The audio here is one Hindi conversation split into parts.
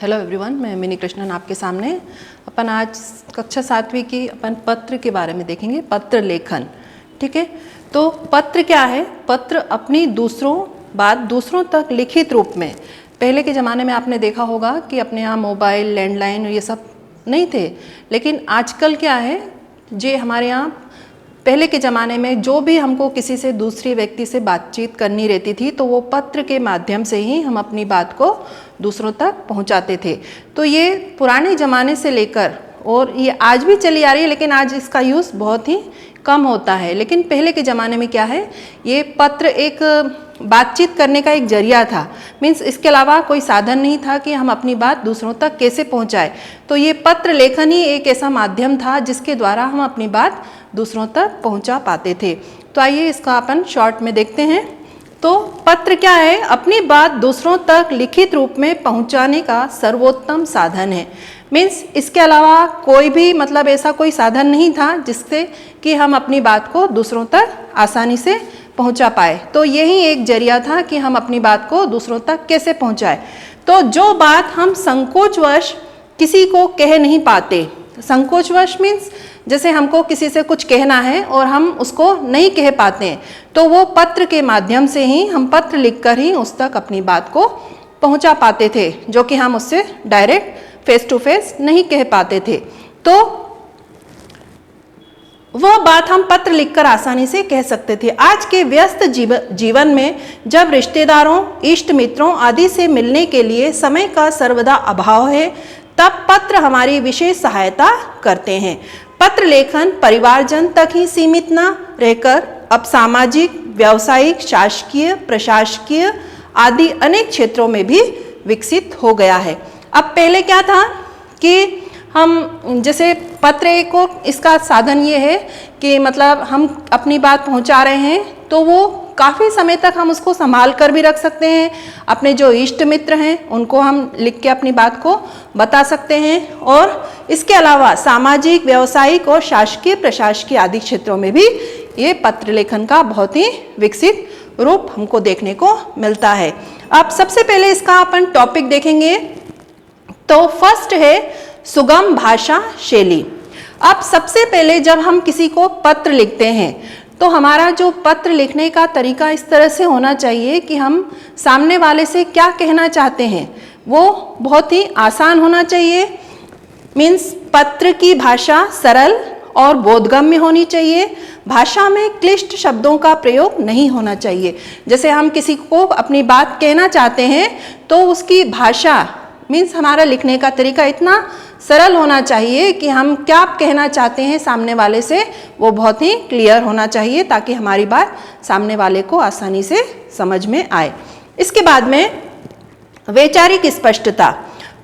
हेलो एवरीवन, मैं मिनी कृष्णन आपके सामने। अपन आज कक्षा 7वीं की अपन पत्र के बारे में देखेंगे, पत्र लेखन। ठीक है, तो पत्र क्या है? पत्र अपनी बात दूसरों तक लिखित रूप में। पहले के ज़माने में आपने देखा होगा कि अपने यहाँ मोबाइल, लैंडलाइन ये सब नहीं थे, लेकिन आजकल क्या है, जे हमारे यहाँ पहले के ज़माने में जो भी हमको किसी से दूसरे व्यक्ति से बातचीत करनी रहती थी तो वो पत्र के माध्यम से ही हम अपनी बात को दूसरों तक पहुंचाते थे। तो ये पुराने ज़माने से लेकर और ये आज भी चली आ रही है, लेकिन आज इसका यूज़ बहुत ही कम होता है। लेकिन पहले के ज़माने में क्या है, ये पत्र एक बातचीत करने का एक जरिया था। मीन्स इसके अलावा कोई साधन नहीं था कि हम अपनी बात दूसरों तक कैसे पहुंचाए। तो ये पत्र लेखन ही एक ऐसा माध्यम था जिसके द्वारा हम अपनी बात दूसरों तक पहुंचा पाते थे। तो आइए इसका अपन शॉर्ट में देखते हैं। तो पत्र क्या है? अपनी बात दूसरों तक लिखित रूप में पहुंचाने का सर्वोत्तम साधन है। मीन्स इसके अलावा कोई भी ऐसा कोई साधन नहीं था जिससे कि हम अपनी बात को दूसरों तक आसानी से पहुंचा पाए। तो यही एक जरिया था कि हम अपनी बात को दूसरों तक कैसे पहुंचाए। तो जो बात हम संकोचवश किसी को कह नहीं पाते, संकोचवश मीन्स जैसे हमको किसी से कुछ कहना है और हम उसको नहीं कह पाते हैं, तो वो पत्र के माध्यम से ही हम पत्र लिखकर ही उस तक अपनी बात को पहुंचा पाते थे, जो कि हम उससे डायरेक्ट फेस टू फेस नहीं कह पाते थे। तो वह बात हम पत्र लिखकर आसानी से कह सकते थे। आज के व्यस्त जीवन में जब रिश्तेदारों, इष्ट मित्रों आदि से मिलने के लिए समय का सर्वदा अभाव है, तब पत्र हमारी विशेष सहायता करते हैं। पत्र लेखन परिवारजन तक ही सीमित न रहकर अब सामाजिक, व्यावसायिक, शासकीय, प्रशासकीय आदि अनेक क्षेत्रों में भी विकसित हो गया है। अब पहले क्या था कि हम जैसे पत्र को, इसका साधन ये है कि हम अपनी बात पहुंचा रहे हैं तो वो काफ़ी समय तक हम उसको संभाल कर भी रख सकते हैं। अपने जो इष्ट मित्र हैं उनको हम लिख के अपनी बात को बता सकते हैं। और इसके अलावा सामाजिक, व्यावसायिक और शासकीय, प्रशासकीय आदि क्षेत्रों में भी ये पत्र लेखन का बहुत ही विकसित रूप हमको देखने को मिलता है। अब सबसे पहले इसका अपन टॉपिक देखेंगे। तो फर्स्ट है सुगम भाषा शैली। अब सबसे पहले जब हम किसी को पत्र लिखते हैं तो हमारा जो पत्र लिखने का तरीका इस तरह से होना चाहिए कि हम सामने वाले से क्या कहना चाहते हैं वो बहुत ही आसान होना चाहिए। मीन्स पत्र की भाषा सरल और बोधगम्य होनी चाहिए। भाषा में क्लिष्ट शब्दों का प्रयोग नहीं होना चाहिए। जैसे हम किसी को अपनी बात कहना चाहते हैं तो उसकी भाषा मीन्स हमारा लिखने का तरीका इतना सरल होना चाहिए कि हम क्या कहना चाहते हैं सामने वाले से वो बहुत ही क्लियर होना चाहिए, ताकि हमारी बात सामने वाले को आसानी से समझ में आए। इसके बाद में वैचारिक स्पष्टता।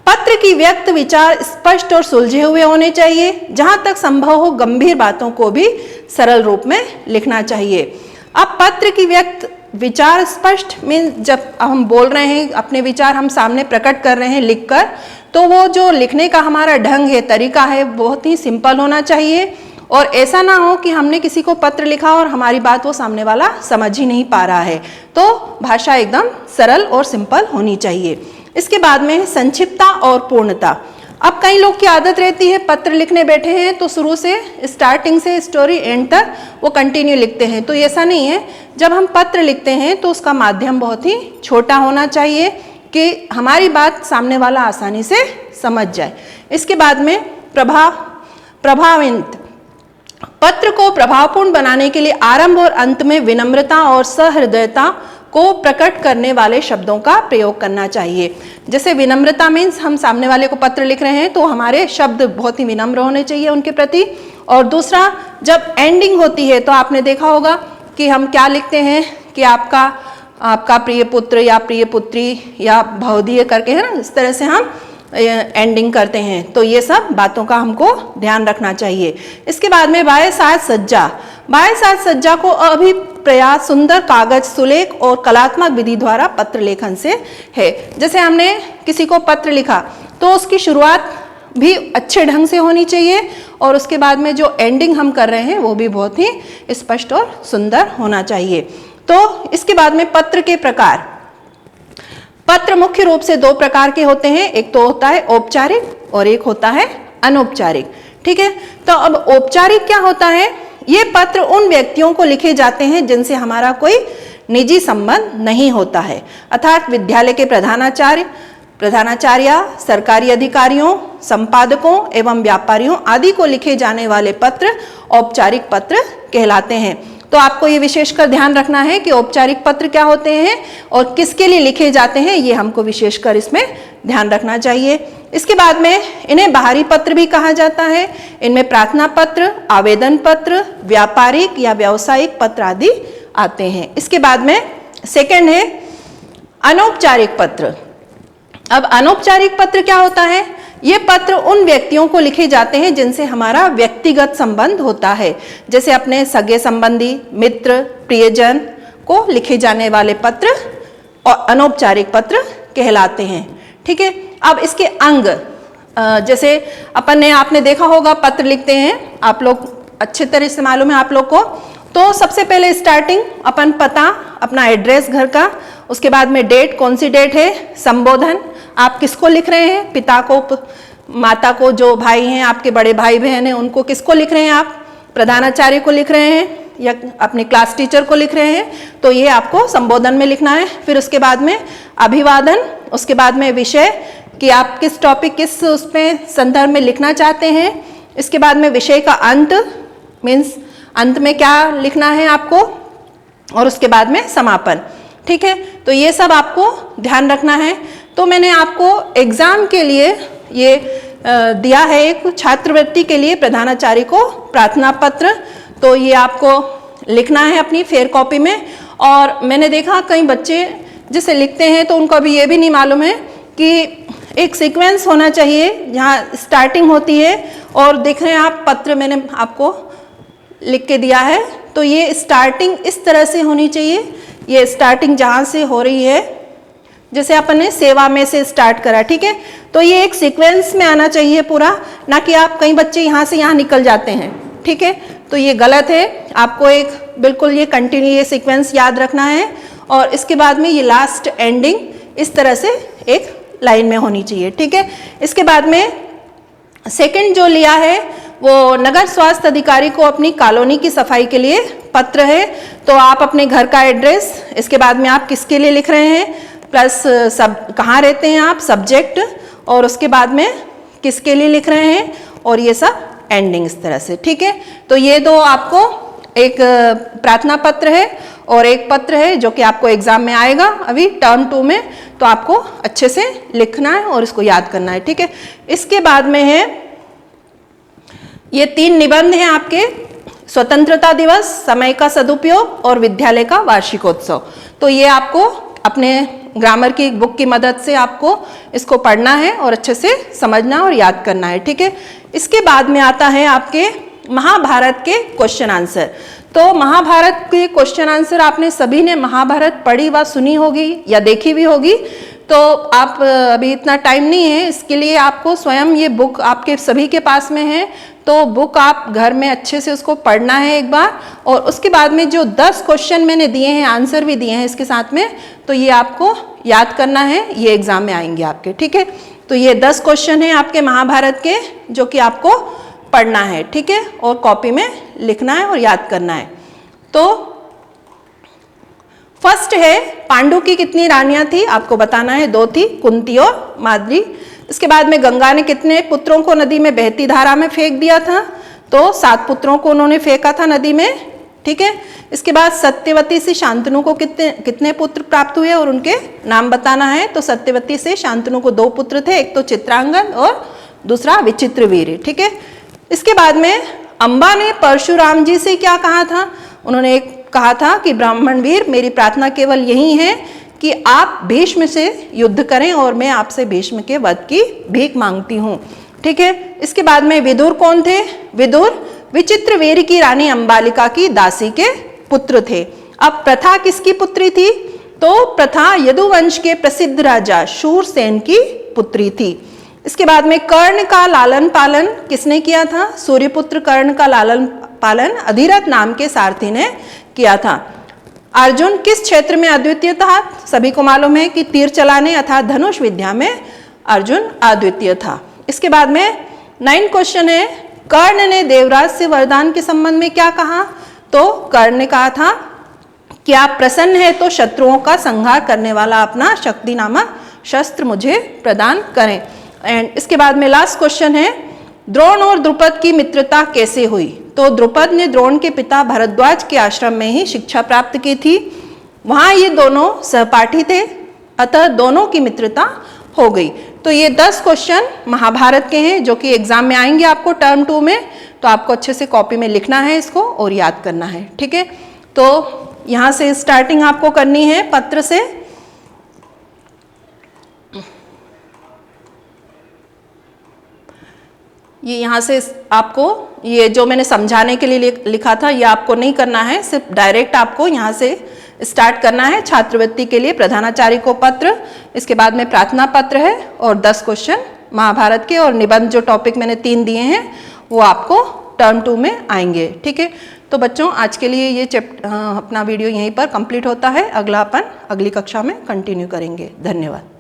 पत्र की व्यक्त विचार स्पष्ट और सुलझे हुए होने चाहिए। जहाँ तक संभव हो गंभीर बातों को भी सरल रूप में लिखना चाहिए। अब पत्र की व्यक्त विचार स्पष्ट मीन जब हम बोल रहे हैं, अपने विचार हम सामने प्रकट कर रहे हैं लिखकर, तो वो जो लिखने का हमारा ढंग है, तरीका है, बहुत ही सिंपल होना चाहिए। और ऐसा ना हो कि हमने किसी को पत्र लिखा और हमारी बात वो सामने वाला समझ ही नहीं पा रहा है। तो भाषा एकदम सरल और सिंपल होनी चाहिए। इसके बाद में संक्षिप्तता और पूर्णता। अब कई लोग की आदत रहती है, पत्र लिखने बैठे हैं तो शुरू से स्टार्टिंग से स्टोरी एंड तक वो कंटिन्यू लिखते हैं। तो ऐसा नहीं है। जब हम पत्र लिखते हैं तो उसका माध्यम बहुत ही छोटा होना चाहिए कि हमारी बात सामने वाला आसानी से समझ जाए। इसके बाद में प्रभावित। पत्र को प्रभावपूर्ण बनाने के लिए आरंभ और अंत में विनम्रता और सहृदयता को प्रकट करने वाले शब्दों का प्रयोग करना चाहिए। जैसे विनम्रता मीन्स हम सामने वाले को पत्र लिख रहे हैं तो हमारे शब्द बहुत ही विनम्र होने चाहिए उनके प्रति। और दूसरा, जब एंडिंग होती है तो आपने देखा होगा कि हम क्या लिखते हैं कि आपका प्रिय पुत्र या प्रिय पुत्री या भवदीय करके, है ना, इस तरह से हम एंडिंग करते हैं। तो ये सब बातों का हमको ध्यान रखना चाहिए। इसके बाद में बाह्य साज सज्जा। बाह्य साज सज्जा को अभिप्रयास सुंदर कागज, सुलेख और कलात्मक विधि द्वारा पत्र लेखन से है। जैसे हमने किसी को पत्र लिखा तो उसकी शुरुआत भी अच्छे ढंग से होनी चाहिए और उसके बाद में जो एंडिंग हम कर रहे हैं वो भी बहुत ही स्पष्ट और सुंदर होना चाहिए। तो इसके बाद में पत्र के प्रकार। पत्र मुख्य रूप से दो प्रकार के होते हैं, एक तो होता है औपचारिक और एक होता है अनौपचारिक। ठीक है, तो अब औपचारिक क्या होता है? ये पत्र उन व्यक्तियों को लिखे जाते हैं जिनसे हमारा कोई निजी संबंध नहीं होता है, अर्थात विद्यालय के प्रधानाचार्य, सरकारी अधिकारियों, संपादकों एवं व्यापारियों आदि को लिखे जाने वाले पत्र औपचारिक पत्र कहलाते हैं। तो आपको ये विशेषकर ध्यान रखना है कि औपचारिक पत्र क्या होते हैं और किसके लिए लिखे जाते हैं, ये हमको विशेषकर इसमें ध्यान रखना चाहिए। इसके बाद में इन्हें बाहरी पत्र भी कहा जाता है। इनमें प्रार्थना पत्र, आवेदन पत्र, व्यापारिक या व्यावसायिक पत्र आदि आते हैं। इसके बाद में सेकंड है अनौपचारिक पत्र। अब अनौपचारिक पत्र क्या होता है? ये पत्र उन व्यक्तियों को लिखे जाते हैं जिनसे हमारा व्यक्तिगत संबंध होता है, जैसे अपने सगे संबंधी, मित्र, प्रियजन को लिखे जाने वाले पत्र और अनौपचारिक पत्र कहलाते हैं। ठीक है, अब इसके अंग, जैसे आपने देखा होगा पत्र लिखते हैं, आप लोग अच्छे तरह से मालूम है आप लोग को। तो सबसे पहले स्टार्टिंग अपन पता, अपना एड्रेस घर का, उसके बाद में डेट, कौन सी डेट है, संबोधन, आप किसको लिख रहे हैं, पिता को, माता को, जो भाई हैं आपके बड़े भाई बहन हैं उनको किसको लिख रहे हैं आप, प्रधानाचार्य को लिख रहे हैं या अपने क्लास टीचर को लिख रहे हैं, तो ये आपको संबोधन में लिखना है। फिर उसके बाद में अभिवादन, उसके बाद में विषय कि आप किस टॉपिक, किस उसमें संदर्भ में लिखना चाहते हैं। इसके बाद में विषय का अंत, मीन्स अंत में क्या लिखना है आपको, और उसके बाद में समापन। ठीक है, तो ये सब आपको ध्यान रखना है। तो मैंने आपको एग्जाम के लिए ये दिया है एक छात्रवृत्ति के लिए प्रधानाचार्य को प्रार्थना पत्र, तो ये आपको लिखना है अपनी फेयर कॉपी में। और मैंने देखा कई बच्चे जैसे लिखते हैं तो उनको अभी ये भी नहीं मालूम है कि एक सीक्वेंस होना चाहिए जहाँ स्टार्टिंग होती है, और देख रहे हैं आप पत्र मैंने आपको लिख के दिया है, तो ये स्टार्टिंग इस तरह से होनी चाहिए। ये स्टार्टिंग जहाँ से हो रही है, जैसे अपन ने सेवा में से स्टार्ट करा, ठीक है, तो ये एक सीक्वेंस में आना चाहिए पूरा, ना कि आप कई बच्चे यहाँ से यहाँ निकल जाते हैं। ठीक है, तो ये गलत है, आपको एक बिल्कुल ये कंटिन्यू ये सीक्वेंस याद रखना है। और इसके बाद में ये लास्ट एंडिंग इस तरह से एक लाइन में होनी चाहिए। ठीक है, इसके बाद में सेकंड जो लिया है वो नगर स्वास्थ्य अधिकारी को अपनी कॉलोनी की सफाई के लिए पत्र है। तो आप अपने घर का एड्रेस, इसके बाद में आप किसके लिए लिख रहे हैं, प्लस सब कहाँ रहते हैं आप, सब्जेक्ट, और उसके बाद में किसके लिए लिख रहे हैं, और ये सब एंडिंग इस तरह से। ठीक है, तो ये दो आपको, एक प्रार्थना पत्र है और एक पत्र है जो कि आपको एग्जाम में आएगा अभी टर्म 2 में, तो आपको अच्छे से लिखना है और इसको याद करना है। ठीक है, इसके बाद में है ये 3 निबंध हैं आपके, स्वतंत्रता दिवस, समय का सदुपयोग और विद्यालय का वार्षिकोत्सव। तो ये आपको अपने ग्रामर की बुक की मदद से आपको इसको पढ़ना है और अच्छे से समझना और याद करना है। ठीक है, इसके बाद में आता है आपके महाभारत के क्वेश्चन आंसर। तो महाभारत के क्वेश्चन आंसर आपने सभी ने महाभारत पढ़ी व सुनी होगी या देखी भी होगी, तो आप अभी इतना टाइम नहीं है, इसके लिए आपको स्वयं ये बुक आपके सभी के पास में है, तो बुक आप घर में अच्छे से उसको पढ़ना है एक बार। और उसके बाद में जो 10 क्वेश्चन मैंने दिए हैं, आंसर भी दिए हैं इसके साथ में, तो ये आपको याद करना है, ये एग्जाम में आएंगे आपके। ठीक है, तो ये 10 क्वेश्चन हैं आपके महाभारत के जो कि आपको पढ़ना है। ठीक है, और कॉपी में लिखना है और याद करना है। तो फर्स्ट है पांडु की कितनी रानियां थी, आपको बताना है, 2 थी, कुंती और माद्री। इसके बाद में गंगा ने कितने पुत्रों को नदी में बहती धारा में फेंक दिया था, तो 7 पुत्रों को उन्होंने फेंका था नदी में। ठीक है, इसके बाद सत्यवती से शांतनु को कितने पुत्र प्राप्त हुए और उनके नाम बताना है। तो सत्यवती से शांतनु को 2 पुत्र थे, एक तो चित्रांगद और दूसरा विचित्रवीर्य। ठीक है, इसके बाद में अंबा ने परशुराम जी से क्या कहा था, उन्होंने एक कहा था कि ब्राह्मण वीर, मेरी प्रार्थना केवल यही है कि आप भीष्म से युद्ध करें और मैं आपसे भीष्म के वध की भीख मांगती हूँ। ठीक है, इसके बाद में विदुर कौन थे, विदुर विचित्रवीर्य की रानी अंबालिका की दासी के पुत्र थे। अब प्रथा किसकी पुत्री थी, तो प्रथा यदुवंश के प्रसिद्ध राजा शूरसेन की पुत्री थी। इसके बाद में कर्ण का लालन पालन किसने किया था, सूर्यपुत्र कर्ण का लालन पालन अधिरथ नाम के सारथी ने किया था। अर्जुन किस क्षेत्र में अद्वितीय था? सभी को मालूम है कि तीर चलाने अर्थात धनुष विद्या में अर्जुन अद्वितीय था। इसके बाद में 9 क्वेश्चन है, कर्ण ने देवराज से वरदान के संबंध में क्या कहा? तो कर्ण ने कहा था कि आप प्रसन्न है तो शत्रुओं का संहार करने वाला अपना शक्ति नामक शस्त्र मुझे प्रदान करें। एंड इसके बाद में लास्ट क्वेश्चन है, द्रोण और द्रुपद की मित्रता कैसे हुई? तो द्रुपद ने द्रोण के पिता भरद्वाज के आश्रम में ही शिक्षा प्राप्त की थी, वहां ये दोनों सहपाठी थे, अतः दोनों की मित्रता हो गई। तो ये 10 क्वेश्चन महाभारत के हैं जो कि एग्जाम में आएंगे आपको टर्म 2 में, तो आपको अच्छे से कॉपी में लिखना है इसको और याद करना है, ठीक है। तो यहाँ से स्टार्टिंग आपको करनी है पत्र से। ये यहाँ से आपको ये जो मैंने समझाने के लिए लिखा था ये आपको नहीं करना है, सिर्फ डायरेक्ट आपको यहाँ से स्टार्ट करना है। छात्रवृत्ति के लिए प्रधानाचार्य को पत्र, इसके बाद में प्रार्थना पत्र है और 10 क्वेश्चन महाभारत के और निबंध जो टॉपिक मैंने 3 दिए हैं वो आपको टर्म 2 में आएंगे, ठीक है। तो बच्चों आज के लिए ये अपना वीडियो यहीं पर कंप्लीट होता है। अगला अपन अगली कक्षा में कंटिन्यू करेंगे। धन्यवाद।